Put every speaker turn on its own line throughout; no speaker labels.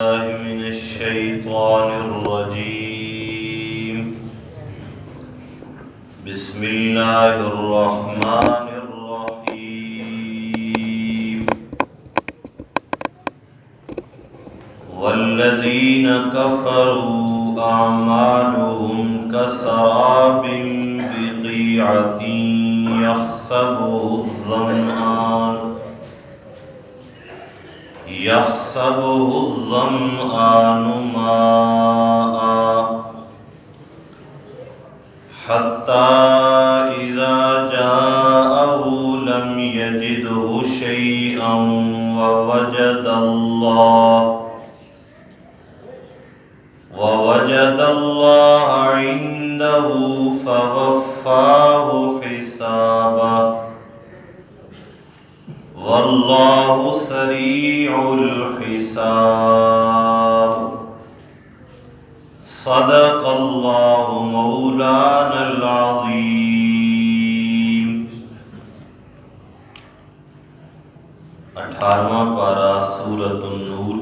من الشيطان الرجيم. بسم الله الرحمن الرحيم. والذين كفروا أعمالهم كسراب بقيعة يحسبه الظمآن ماء حتى إذا جاءه لم يجده شيئا ووجد الله عنده فوفاه حسابه والله سريع الحساب. صدق الله مولانا العظيم. 18واں پارہ سورۃ النور،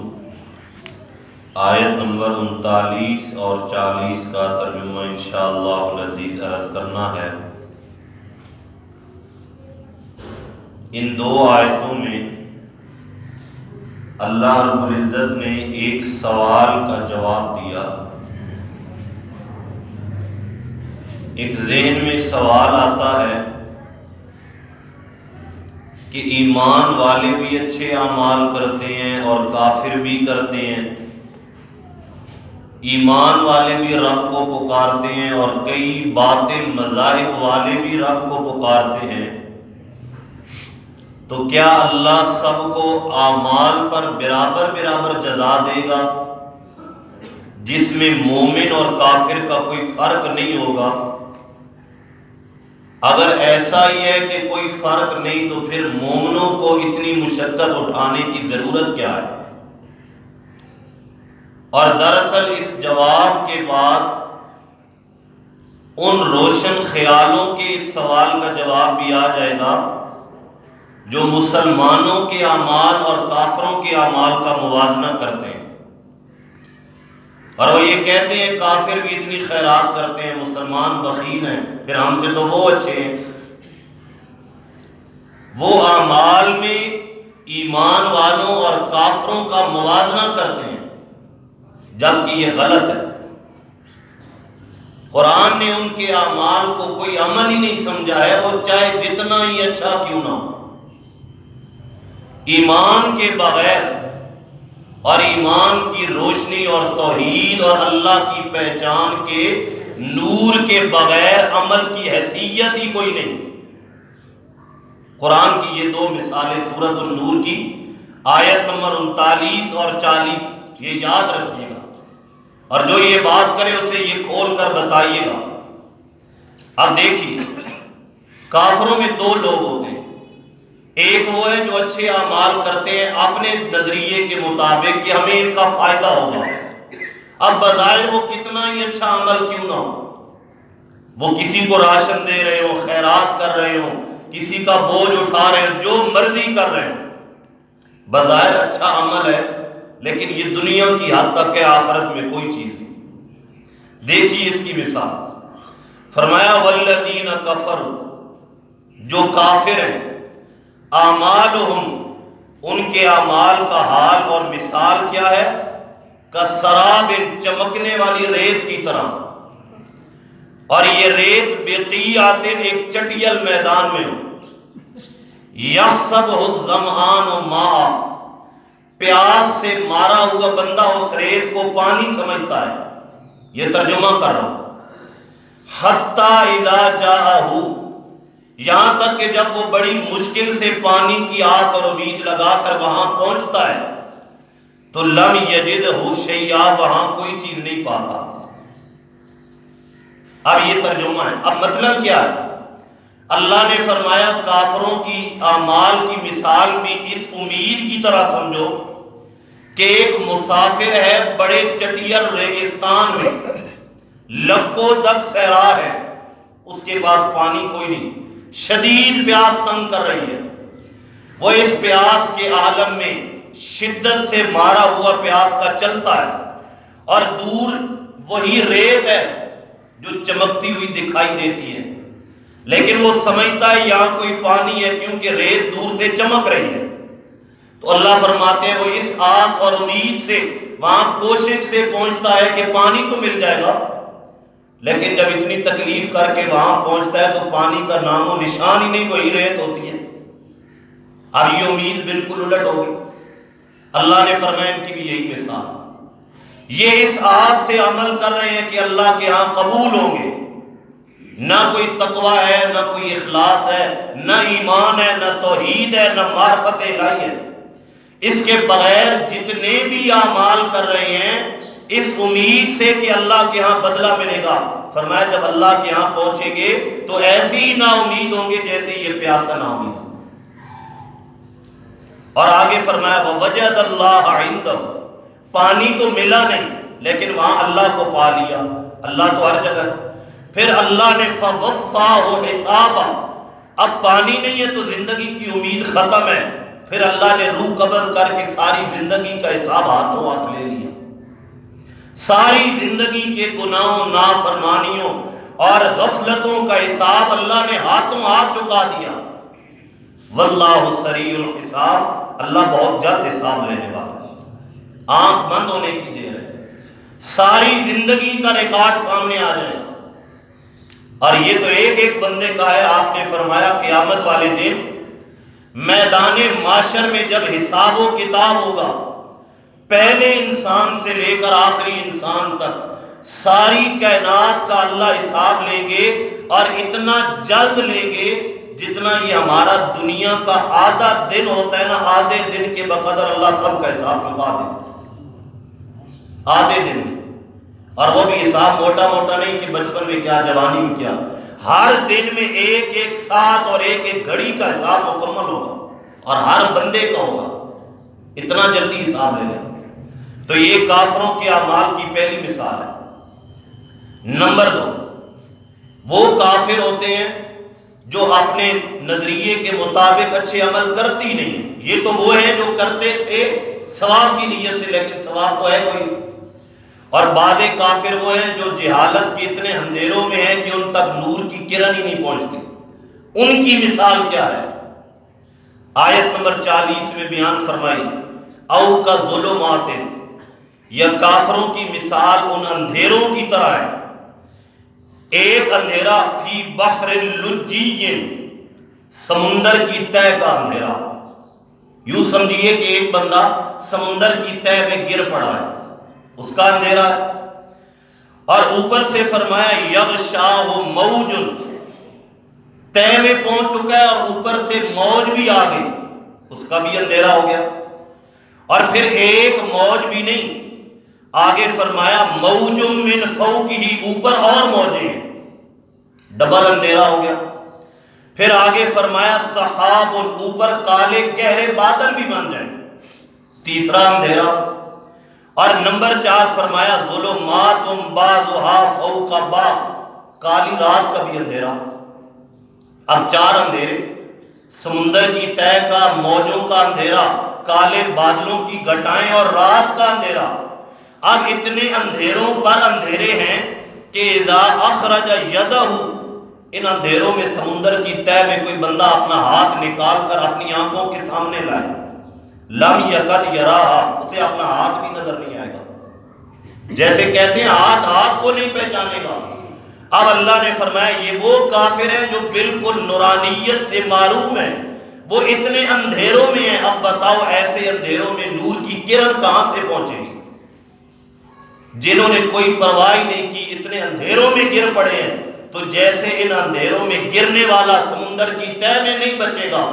آیت نمبر 39 اور 40 کا ترجمہ انشاءاللہ العزیز عرض کرنا ہے. ان دو آیتوں میں اللہ رب العزت نے ایک سوال کا جواب دیا. ایک ذہن میں سوال آتا ہے کہ ایمان والے بھی اچھے اعمال کرتے ہیں اور کافر بھی کرتے ہیں، ایمان والے بھی رب کو پکارتے ہیں اور کئی باطل مذاہب والے بھی رب کو پکارتے ہیں، تو کیا اللہ سب کو اعمال پر برابر جزا دے گا، جس میں مومن اور کافر کا کوئی فرق نہیں ہوگا؟ اگر ایسا ہی ہے کہ کوئی فرق نہیں تو پھر مومنوں کو اتنی مشقت اٹھانے کی ضرورت کیا ہے؟ اور دراصل اس جواب کے بعد ان روشن خیالوں کے اس سوال کا جواب بھی آ جائے گا جو مسلمانوں کے اعمال اور کافروں کے اعمال کا موازنہ کرتے ہیں، اور وہ یہ کہتے ہیں کافر بھی اتنی خیرات کرتے ہیں، مسلمان بخیل ہیں، پھر ہم سے تو وہ اچھے ہیں. وہ اعمال میں ایمان والوں اور کافروں کا موازنہ کرتے ہیں، جبکہ یہ غلط ہے. قرآن نے ان کے اعمال کو کوئی عمل ہی نہیں سمجھا ہے، وہ چاہے جتنا ہی اچھا کیوں نہ ہو. ایمان کے بغیر اور ایمان کی روشنی اور توحید اور اللہ کی پہچان کے نور کے بغیر عمل کی حیثیت ہی کوئی نہیں. قرآن کی یہ دو مثالیں سورۃ النور کی آیت نمبر 39 اور 40 یہ یاد رکھیے گا، اور جو یہ بات کرے اسے یہ کھول کر بتائیے گا. اب دیکھیے، کافروں میں دو لوگ ہوتے ہیں. ایک وہ ہے جو اچھے اعمال کرتے ہیں اپنے نظریے کے مطابق کہ ہمیں ان کا فائدہ ہوگا. اب بظاہر وہ کتنا ہی اچھا عمل کیوں نہ ہو، وہ کسی کو راشن دے رہے ہوں، خیرات کر رہے ہوں، کسی کا بوجھ اٹھا رہے ہیں، جو مرضی کر رہے ہیں، بظاہر اچھا عمل ہے، لیکن یہ دنیا کی حد تک ہے، آخرت میں کوئی چیز نہیں. دیکھیے اس کی مثال، فرمایا والذین کفروا، جو کافر ہیں، اعمالہم، ان کے اعمال کا حال اور مثال کیا ہے؟ کسراب، چمکنے والی ریت کی طرح. اور یہ ریت بقیعۃ، ایک چٹیل میدان میں ہو. یحسبہ الظمآن ماء، پیاس سے مارا ہوا بندہ اس ریت کو پانی سمجھتا ہے. یہ ترجمہ کر رہا ہوں. حتی اذا جاءہ، یہاں تک کہ جب وہ بڑی مشکل سے پانی کی آس اور امید لگا کر وہاں پہنچتا ہے تو لم یجدہ شیئا، وہاں کوئی چیز نہیں پاتا. اب یہ ترجمہ ہے. اب مطلب کیا ہے؟ اللہ نے فرمایا کافروں کی اعمال کی مثال بھی اس امید کی طرح سمجھو کہ ایک مسافر ہے بڑے چٹیل ریگستان میں، لکو دک صحرا ہے، اس کے پاس پانی کوئی نہیں، شدید پیاس تنگ کر رہی ہے. وہ اس پیاس کے عالم میں شدت سے مارا ہوا پیاس کا چلتا ہے، اور دور وہی ریت ہے جو چمکتی ہوئی دکھائی دیتی ہے، لیکن وہ سمجھتا ہے یہاں کوئی پانی ہے کیونکہ ریت دور سے چمک رہی ہے۔ تو اللہ فرماتے ہیں وہ اس آس اور امید سے وہاں کوشش سے پہنچتا ہے کہ پانی تو مل جائے گا، لیکن جب اتنی تکلیف کر کے وہاں پہنچتا ہے تو پانی کا نام و نشان ہی نہیں، وہی ریت ہوتی ہے۔ اب یہ امید بالکل الٹ ہو گئی۔ اللہ نے فرمایا ان کی بھی یہی مثال، یہ اس آس سے عمل کر رہے ہیں کہ اللہ کے ہاں قبول ہوں گے، نہ کوئی تقوی ہے، نہ کوئی اخلاص ہے، نہ ایمان ہے، نہ توحید ہے، نہ معرفت الہی ہے۔ اس کے بغیر جتنے بھی اعمال کر رہے ہیں اس امید سے کہ اللہ کے ہاں بدلہ ملے گا۔ فرمایا جب اللہ کے ہاں پہنچیں گے تو ایسی ہی نا امید ہوں گے جیسے یہ پیاسا نا امید۔ اور آگے فرمایا وَوَجَدَ اللَّهَ عِندَهُ، پانی تو ملا نہیں لیکن وہاں اللہ کو پا لیا، اللہ تو ہر جگہ ہے۔ پھر اللہ نے فَوَفَّاهُ حِسَابًا، اب پانی نہیں ہے تو زندگی کی امید ختم ہے، پھر اللہ نے روح قبض کر کے ساری زندگی کا حساب ہاتھوں ہاتھ لے لیا، ساری زندگی کے گناہوں، نافرمانیوں اور غفلتوں کا حساب اللہ نے ہاتھوں ہاتھ چکا دیا۔ واللہ سریع الحساب، اللہ بہت جلد حساب لینے والا ہے، آنکھ بند ہونے کی دیر ہے، ساری زندگی کا ریکارڈ سامنے آ جائے گا۔ اور یہ تو ایک ایک بندے کا ہے۔ آپ نے فرمایا قیامت والے دن میدان معاشر میں جب حساب و کتاب ہوگا، پہلے انسان سے لے کر آخری انسان تک ساری کائنات کا اللہ حساب لیں گے، اور اتنا جلد لیں گے جتنا یہ ہمارا دنیا کا آدھا دن ہوتا ہے نا، آدھے دن کے بقدر اللہ سب کا حساب چکا دے، آدھے دن۔ اور وہ بھی حساب موٹا موٹا نہیں کہ بچپن میں کیا، جوانی میں کیا، ہر دن میں ایک ایک ساتھ اور ایک ایک گھڑی کا حساب مکمل ہوگا، اور ہر بندے کا ہوگا، اتنا جلدی حساب لے لیں۔ تو یہ کافروں کے اعمال کی پہلی مثال ہے۔ نمبر 2، وہ کافر ہوتے ہیں جو اپنے نظریے کے مطابق اچھے عمل کرتی نہیں۔ یہ تو وہ ہیں جو کرتے تھے ثواب کی نیت سے، لیکن ثواب تو ہے کوئی نہیں۔ اور بعض کافر وہ ہیں جو جہالت کے اتنے اندھیروں میں ہیں کہ ان تک نور کی کرن ہی نہیں پہنچتی۔ ان کی مثال کیا ہے؟ آیت نمبر 40 میں بیان فرمائی، او کا ظلمات، یا کافروں کی مثال ان اندھیروں کی طرح ہے۔ ایک اندھیرا فی بحر لجی، سمندر کی تہہ کا اندھیرا۔ یوں سمجھیے کہ ایک بندہ سمندر کی تہہ میں گر پڑا ہے، اس کا اندھیرا ہے۔ اور اوپر سے فرمایا یغشاہ موج، تہہ میں پہنچ چکا ہے اور اوپر سے موج بھی آ گئی، اس کا بھی اندھیرا ہو گیا۔ اور پھر ایک موج بھی نہیں، آگے فرمایا موج من فوقہ، اوپر اور موجیں، ڈبل اندھیرا ہو گیا۔ پھر آگے فرمایا سحاب، اوپر کالے گہرے بادل بھی بن جائیں، تیسرا اندھیرا۔ اور نمبر 4 فرمایا ظلمات بعضھا فوق بعض، کالی رات کا بھی اندھیرا۔ اب 4 اندھیرے، سمندر کی تہہ کا، موجوں کا اندھیرا، کالے بادلوں کی گھٹائیں اور رات کا اندھیرا۔ اب اتنے اندھیروں پر اندھیرے ہیں کہ اذا اخرج یدہ، ان اندھیروں میں سمندر کی تہہ میں کوئی بندہ اپنا ہاتھ نکال کر اپنی آنکھوں کے سامنے لائے، لم یکد یراہا، اسے اپنا ہاتھ بھی نظر نہیں آئے گا، جیسے کہتے ہیں ہاتھ ہاتھ کو نہیں پہچانے گا۔ اب اللہ نے فرمایا یہ وہ کافر ہیں جو بالکل نورانیت سے معروم ہیں، وہ اتنے اندھیروں میں ہیں۔ اب بتاؤ ایسے اندھیروں میں نور کی کرن کہاں سے پہنچے گی؟ جنہوں نے کوئی پرواہ نہیں کی، اتنے اندھیروں میں گر پڑے ہیں، تو جیسے ان اندھیروں میں گرنے والا سمندر کی تہہ میں نہیں بچے گا،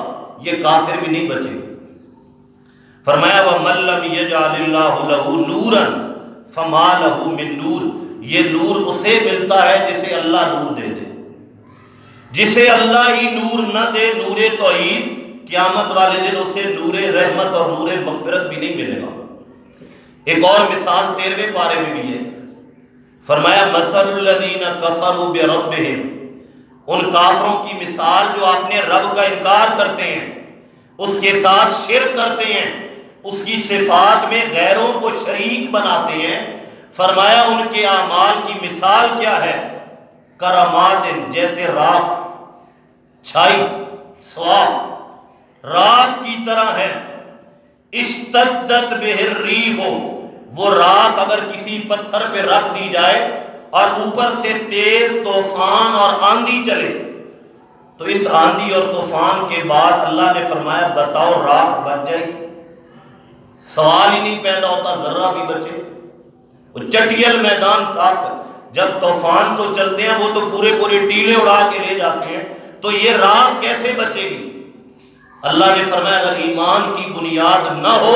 یہ کافر بھی نہیں بچے گا۔ فرمایا وَمَن لَّمْ يَجْعَلِ اللَّهُ لَهُ نُورًا فَمَا لَهُ مِن نُور، یہ نور اسے ملتا ہے جسے اللہ نور دے دے، جسے اللہ ہی نور نہ دے، نور توحید، قیامت والے دن اسے نور رحمت اور نور مغفرت بھی نہیں ملے گا۔ ایک اور مثال 13ویں پارے میں بھی ہے، فرمایا مثل الذین کفروا بربہم، ان کافروں کی مثال جو اپنے رب کا انکار کرتے ہیں، اس کے ساتھ شرک کرتے ہیں، اس کی صفات میں غیروں کو شریک بناتے ہیں، فرمایا ان کے اعمال کی مثال کیا ہے؟ کرامات، جیسے راکھ، چھائی، سواب راکھ کی طرح ہے۔ اشتدت بہ الریح، وہ راکھ اگر کسی پتھر پہ رکھ دی جائے اور اوپر سے تیز طوفان اور آندھی چلے تو اس آندھی اور طوفان کے بعد اللہ نے فرمایا بتاؤ راکھ بچ جائے گی؟ سوال ہی نہیں پیدا ہوتا ذرہ بھی بچے۔ وہ چٹیل میدان صاف ہے، جب طوفان تو چلتے ہیں وہ تو پورے ٹیلے اڑا کے لے جاتے ہیں، تو یہ راکھ کیسے بچے گی؟ اللہ نے فرمایا اگر ایمان کی بنیاد نہ ہو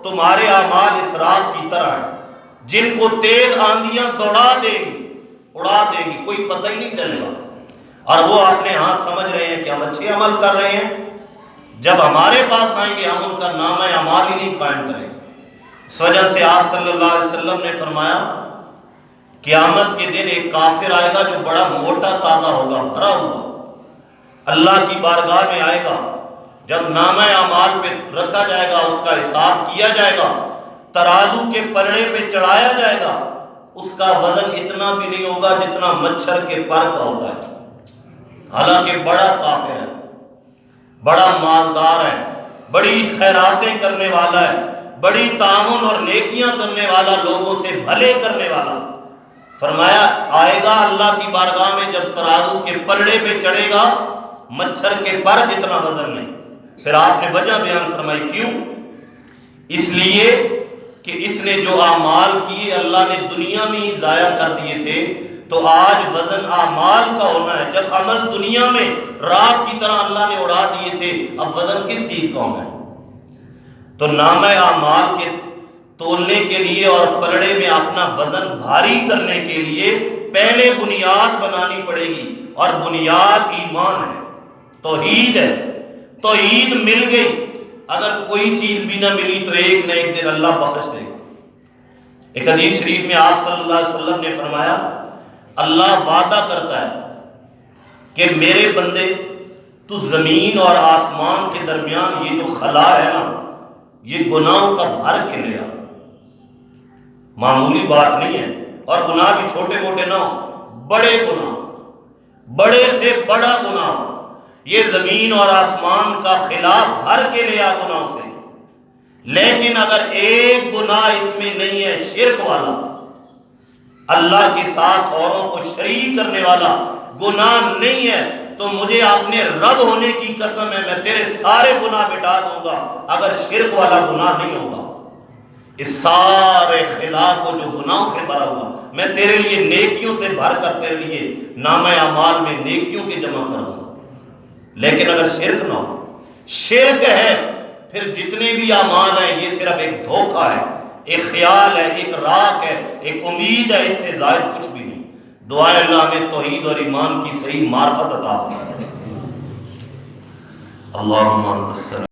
تمہارے اعمال اس راکھ کی طرح ہیں جن کو تیز آندیاں دوڑا دے گی، کوئی پتہ ہی نہیں چلے گا، اور وہ اپنے ہاتھ سمجھ رہے ہیں کہ ہم اچھے عمل کر رہے ہیں، جب ہمارے پاس آئیں گے ہم ان کا نامہ اعمال ہی نہیں قائم کریں گے۔ اس وجہ سے آپ صلی اللہ علیہ وسلم نے فرمایا قیامت کے دن ایک کافر آئے گا جو بڑا موٹا تازہ ہوگا، بھرا ہوا، اللہ کی بارگاہ میں آئے گا، جب نامہ اعمال پہ رکھا جائے گا، اس کا حساب کیا جائے گا، ترازو کے پلڑے پہ چڑھایا جائے گا، اس کا وزن اتنا بھی نہیں ہوگا جتنا مچھر کے پر کا ہوتا ہے، حالانکہ بڑا کافر ہے، بڑا مالدار ہے، بڑی خیراتیں کرنے والا ہے، بڑی تعاون اور نیکیاں کرنے والا، لوگوں سے بھلے کرنے والا۔ فرمایا آئے گا اللہ کی بارگاہ میں جب ترازو کے پلڑے پہ چڑھے گا مچھر کے پر جتنا وزن نہیں۔ پھر آپ نے وجہ بیان فرمائی کیوں؟ اس لیے کہ اس نے جو اعمال کیے اللہ نے دنیا میں ہی ضائع کر دیے تھے، تو آج وزن اعمال کا ہونا ہے۔ جب عمل دنیا میں راکھ کی طرح اللہ نے اڑا دیے تھے، اب وزن کس چیز کا ہونا ہے؟ تو نامہ اعمال کے تولنے کے لیے اور پلڑے میں اپنا وزن بھاری کرنے کے لیے پہلے بنیاد بنانی پڑے گی، اور بنیاد ایمان ہے، توحید ہے۔ توحید مل گئی، اگر کوئی چیز بھی نہ ملی تو ایک نہ ایک دن اللہ بخش دے گا۔ ایک حدیث شریف میں آپ صلی اللہ علیہ وسلم نے فرمایا اللہ وعدہ کرتا ہے کہ میرے بندے تو زمین اور آسمان کے درمیان یہ جو خلا ہے نا، یہ گناہوں کا بھر کے لے آ، معمولی بات نہیں ہے، اور گناہ بھی چھوٹے موٹے نہ ہو، بڑے گناہ، بڑے سے بڑا گناہ، یہ زمین اور آسمان کا خلاف بھر کے لے آ گناہوں سے۔ لیکن اگر ایک گناہ اس میں نہیں ہے شرک والا، اللہ کے ساتھ اوروں کو شریک کرنے والا گناہ نہیں ہے، تو مجھے اپنے رب ہونے کی قسم ہے میں تیرے سارے گناہ مٹا دوں گا اگر شرک والا گناہ نہیں ہوگا۔ اس سارے خلاف کو جو گناہوں سے بھرا ہوا میں تیرے لیے نیکیوں سے بھر کر تیرے لیے نامہ اعمال میں نیکیوں کے جمع کروں گا۔ لیکن اگر شرک نہ ہو، شرک ہے، پھر جتنے بھی اعمال ہیں یہ صرف ایک دھوکہ ہے، ایک خیال ہے، ایک راکھ ہے، ایک امید ہے، اس سے زائد کچھ بھی نہیں۔ دعائے اللہ ہمیں توحید اور ایمان کی صحیح معرفت عطا فرمائے۔ اللہم انت السلام۔